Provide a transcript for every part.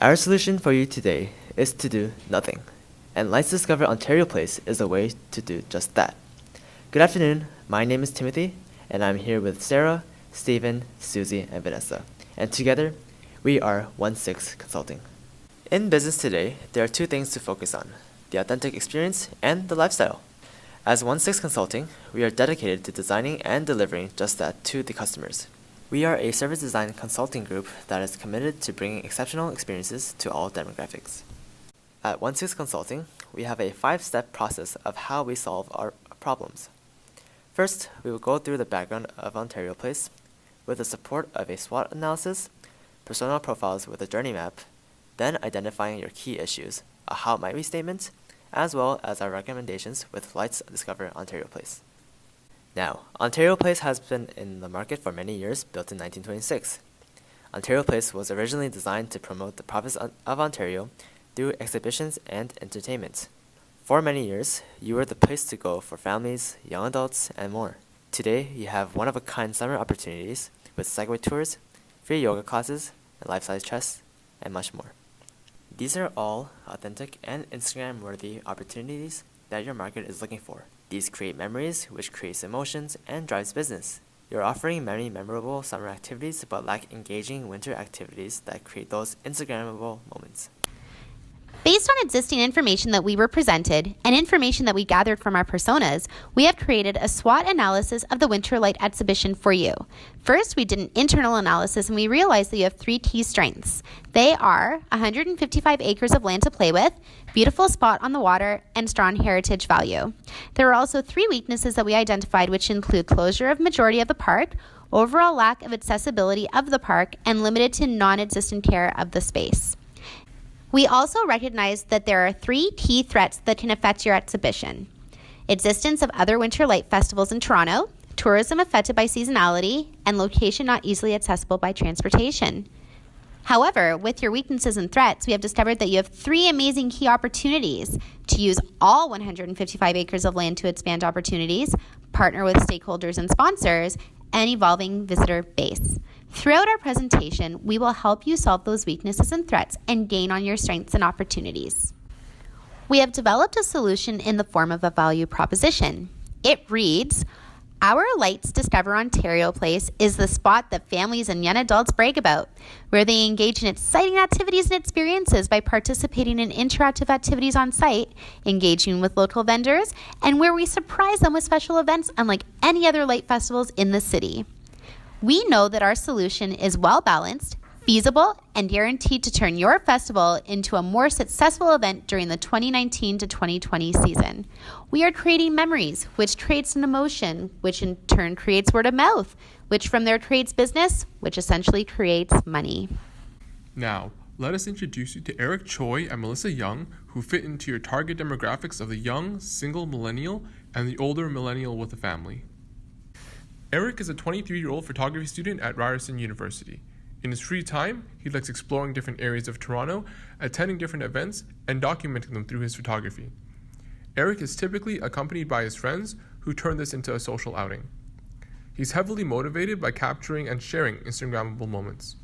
Our solution for you today is to do nothing, and Lights Discover Ontario Place is a way to do just that. Good afternoon, my name is Timothy, and I'm here with Sarah, Stephen, Susie, and Vanessa, and together, we are 16 Consulting. In business today, there are two things to focus on, the authentic experience and the lifestyle. As 16 Consulting, we are dedicated to designing and delivering just that to the customers. We are a service design consulting group that is committed to bringing exceptional experiences to all demographics. At 16 Consulting, we have a 5-step process of how we solve our problems. First, we will go through the background of Ontario Place with the support of a SWOT analysis, persona profiles with a journey map, then identifying your key issues, a how might we statement, as well as our recommendations with Lights Discover Ontario Place. Now, Ontario Place has been in the market for many years, built in 1926. Ontario Place was originally designed to promote the province of Ontario through exhibitions and entertainment. For many years, you were the place to go for families, young adults, and more. Today, you have one-of-a-kind summer opportunities with Segway tours, free yoga classes, and life-size chess, and much more. These are all authentic and Instagram-worthy opportunities that your market is looking for. These create memories, which creates emotions and drives business. You're offering many memorable summer activities but lack engaging winter activities that create those Instagrammable moments. Based on existing information that we were presented and information that we gathered from our personas, we have created a SWOT analysis of the Winter Light exhibition for you. First, we did an internal analysis and we realized that you have 3 key strengths. They are 155 acres of land to play with, beautiful spot on the water, and strong heritage value. There are also 3 weaknesses that we identified, which include closure of majority of the park, overall lack of accessibility of the park, and limited to non-existent care of the space. We also recognize that there are 3 key threats that can affect your exhibition. Existence of other winter light festivals in Toronto, tourism affected by seasonality, and location not easily accessible by transportation. However, with your weaknesses and threats, we have discovered that you have 3 amazing key opportunities to use all 155 acres of land to expand opportunities, partner with stakeholders and sponsors, and evolving visitor base. Throughout our presentation, we will help you solve those weaknesses and threats and gain on your strengths and opportunities. We have developed a solution in the form of a value proposition. It reads, our Lights Discover Ontario Place is the spot that families and young adults brag about, where they engage in exciting activities and experiences by participating in interactive activities on site, engaging with local vendors, and where we surprise them with special events unlike any other light festivals in the city. We know that our solution is well-balanced, feasible, and guaranteed to turn your festival into a more successful event during the 2019 to 2020 season. We are creating memories, which creates an emotion, which in turn creates word of mouth, which from there creates business, which essentially creates money. Now, let us introduce you to Eric Choi and Melissa Young, who fit into your target demographics of the young, single millennial and the older millennial with a family. Eric is a 23-year-old photography student at Ryerson University. In his free time, he likes exploring different areas of Toronto, attending different events, and documenting them through his photography. Eric is typically accompanied by his friends, who turn this into a social outing. He's heavily motivated by capturing and sharing Instagrammable moments.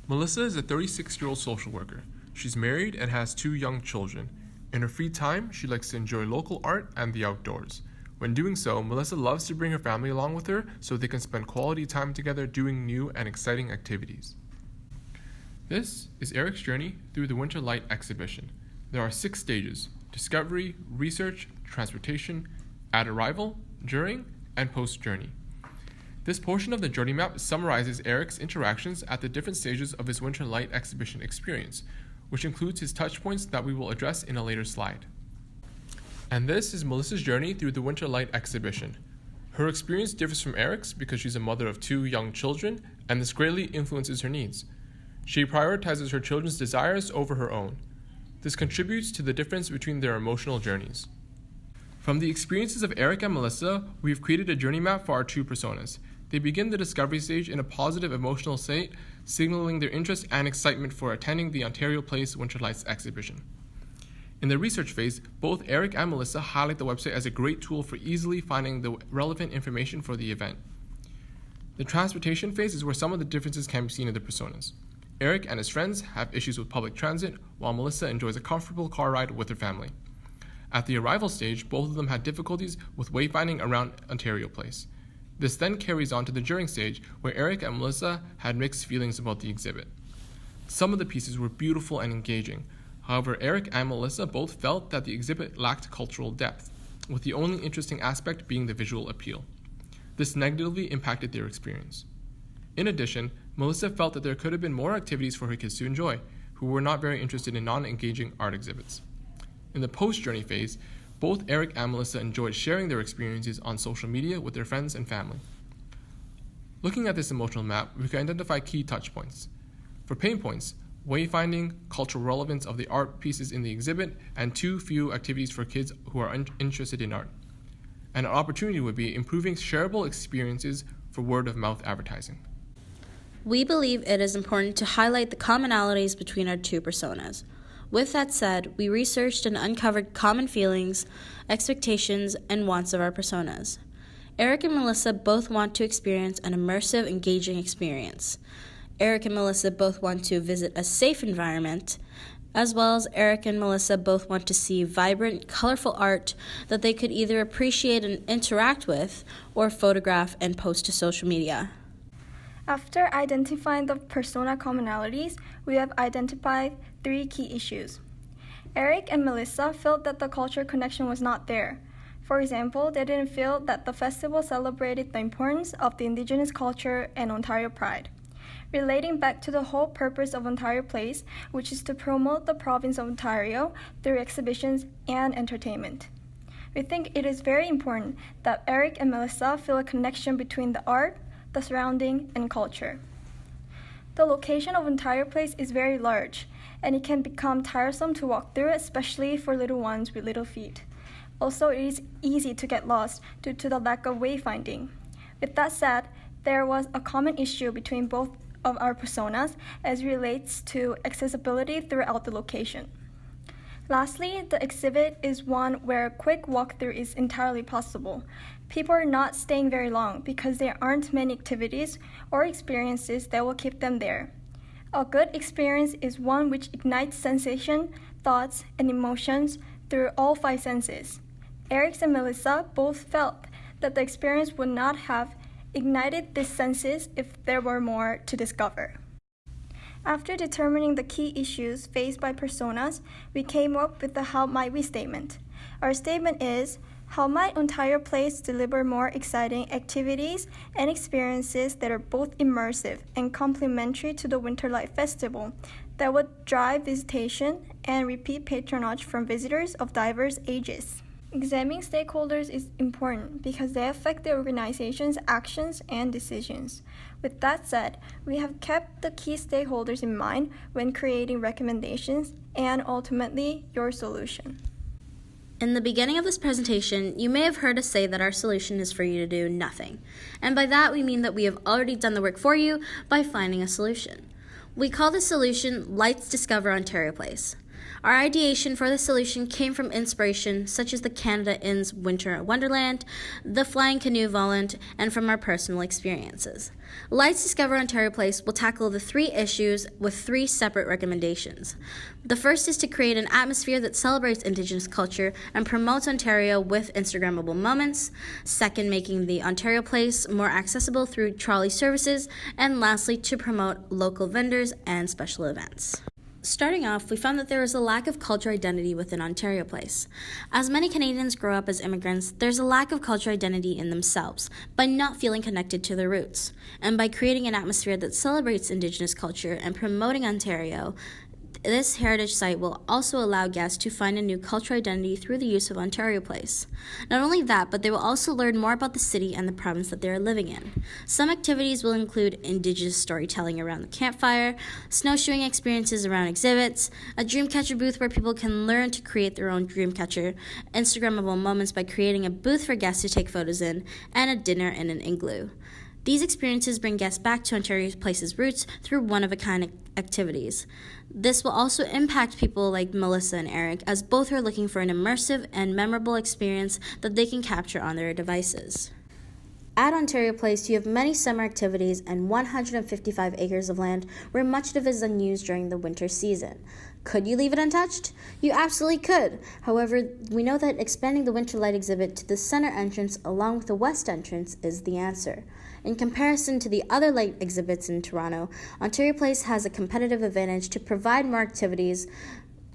Melissa is a 36-year-old social worker. She's married and has 2 young children. In her free time, she likes to enjoy local art and the outdoors. When doing so, Melissa loves to bring her family along with her so they can spend quality time together doing new and exciting activities. This is Eric's journey through the Winter Light exhibition. There are 6 stages: discovery, research, transportation, at arrival, during, and post-journey. This portion of the journey map summarizes Eric's interactions at the different stages of his Winter Light exhibition experience, which includes his touch points that we will address in a later slide. And this is Melissa's journey through the Winter Light exhibition. Her experience differs from Eric's because she's a mother of 2 young children, and this greatly influences her needs. She prioritizes her children's desires over her own. This contributes to the difference between their emotional journeys. From the experiences of Eric and Melissa, we've created a journey map for our 2 personas. They begin the discovery stage in a positive emotional state, signaling their interest and excitement for attending the Ontario Place Winter Lights exhibition. In the research phase, both Eric and Melissa highlight the website as a great tool for easily finding the relevant information for the event. The transportation phase is where some of the differences can be seen in the personas. Eric and his friends have issues with public transit, while Melissa enjoys a comfortable car ride with her family. At the arrival stage, both of them had difficulties with wayfinding around Ontario Place. This then carries on to the during stage, where Eric and Melissa had mixed feelings about the exhibit. Some of the pieces were beautiful and engaging. However, Eric and Melissa both felt that the exhibit lacked cultural depth, with the only interesting aspect being the visual appeal. This negatively impacted their experience. In addition, Melissa felt that there could have been more activities for her kids to enjoy, who were not very interested in non-engaging art exhibits. In the post-journey phase, both Eric and Melissa enjoyed sharing their experiences on social media with their friends and family. Looking at this emotional map, we can identify key touch points. For pain points, wayfinding, cultural relevance of the art pieces in the exhibit, and too few activities for kids who are interested in art. And an opportunity would be improving shareable experiences for word-of-mouth advertising. We believe it is important to highlight the commonalities between our two personas. With that said, we researched and uncovered common feelings, expectations, and wants of our personas. Eric and Melissa both want to experience an immersive, engaging experience. Eric and Melissa both want to visit a safe environment, as well as Eric and Melissa both want to see vibrant, colorful art that they could either appreciate and interact with, or photograph and post to social media. After identifying the persona commonalities, we have identified 3 key issues. Eric and Melissa felt that the culture connection was not there. For example, they didn't feel that the festival celebrated the importance of the Indigenous culture and Ontario pride. Relating back to the whole purpose of Ontario Place, which is to promote the province of Ontario through exhibitions and entertainment. We think it is very important that Eric and Melissa feel a connection between the art, the surrounding, and culture. The location of Ontario Place is very large, and it can become tiresome to walk through, especially for little ones with little feet. Also, it is easy to get lost due to the lack of wayfinding. With that said, there was a common issue between both of our personas as relates to accessibility throughout the location. Lastly, the exhibit is one where a quick walkthrough is entirely possible. People are not staying very long because there aren't many activities or experiences that will keep them there. A good experience is one which ignites sensation, thoughts, and emotions through all 5 senses. Eric and Melissa both felt that the experience would not have ignited these senses if there were more to discover. After determining the key issues faced by personas, we came up with the How Might We statement. Our statement is, how might Ontario Place deliver more exciting activities and experiences that are both immersive and complementary to the Winterlight Festival that would drive visitation and repeat patronage from visitors of diverse ages? Examining stakeholders is important because they affect the organization's actions and decisions. With that said, we have kept the key stakeholders in mind when creating recommendations and ultimately your solution. In the beginning of this presentation, you may have heard us say that our solution is for you to do nothing. And by that, we mean that we have already done the work for you by finding a solution. We call this solution Lights Discover Ontario Place. Our ideation for the solution came from inspiration such as the Canada Inn's Winter Wonderland, the Flying Canoe Volant, and from our personal experiences. Lights Discover Ontario Place will tackle the 3 issues with 3 separate recommendations. The first is to create an atmosphere that celebrates Indigenous culture and promotes Ontario with Instagrammable moments. Second, making the Ontario Place more accessible through trolley services. And lastly, to promote local vendors and special events. Starting off, we found that there is a lack of cultural identity within Ontario Place. As many Canadians grow up as immigrants, there's a lack of cultural identity in themselves by not feeling connected to their roots. And by creating an atmosphere that celebrates Indigenous culture and promoting Ontario, this heritage site will also allow guests to find a new cultural identity through the use of Ontario Place. Not only that, but they will also learn more about the city and the province that they are living in. Some activities will include Indigenous storytelling around the campfire, snowshoeing experiences around exhibits, a dreamcatcher booth where people can learn to create their own dreamcatcher, Instagrammable moments by creating a booth for guests to take photos in, and a dinner in an igloo. These experiences bring guests back to Ontario Place's roots through one-of-a-kind activities. This will also impact people like Melissa and Eric, as both are looking for an immersive and memorable experience that they can capture on their devices. At Ontario Place, you have many summer activities and 155 acres of land where much of it is unused during the winter season. Could you leave it untouched? You absolutely could. However, we know that expanding the winter light exhibit to the center entrance along with the west entrance is the answer. In comparison to the other light exhibits in Toronto, Ontario Place has a competitive advantage to provide more activities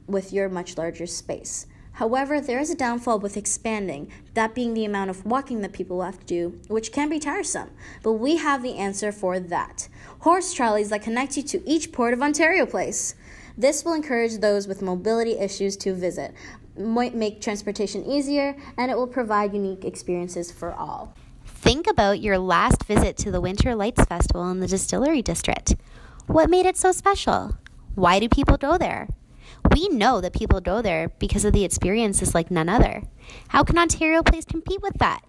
with your much larger space. However, there is a downfall with expanding, that being the amount of walking that people will have to do, which can be tiresome. But we have the answer for that. Horse trolleys that connect you to each port of Ontario Place. This will encourage those with mobility issues to visit, might make transportation easier, and it will provide unique experiences for all. Think about your last visit to the Winter Lights Festival in the Distillery District. What made it so special? Why do people go there? We know that people go there because of the experiences like none other. How can Ontario Place compete with that?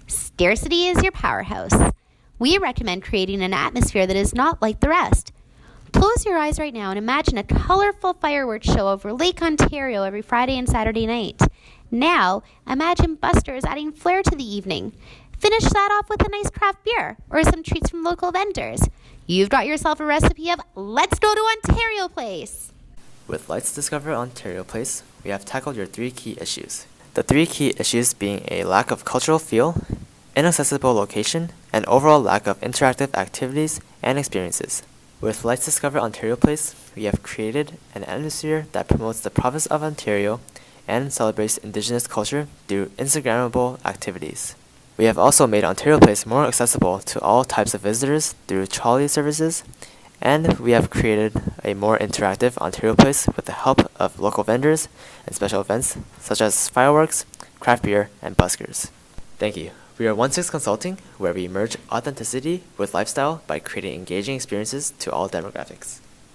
Scarcity is your powerhouse. We recommend creating an atmosphere that is not like the rest. Close your eyes right now and imagine a colorful fireworks show over Lake Ontario every Friday and Saturday night. Now, imagine buskers adding flair to the evening. Finish that off with a nice craft beer or some treats from local vendors. You've got yourself a recipe of Let's Go to Ontario Place. With Lights Discover Ontario Place, we have tackled your 3 key issues. The 3 key issues being a lack of cultural feel, inaccessible location, and overall lack of interactive activities and experiences. With Lights Discover Ontario Place, we have created an atmosphere that promotes the province of Ontario and celebrates Indigenous culture through Instagrammable activities. We have also made Ontario Place more accessible to all types of visitors through trolley services, and we have created a more interactive Ontario Place with the help of local vendors and special events such as fireworks, craft beer, and buskers. Thank you. We are 16 Consulting, where we merge authenticity with lifestyle by creating engaging experiences to all demographics.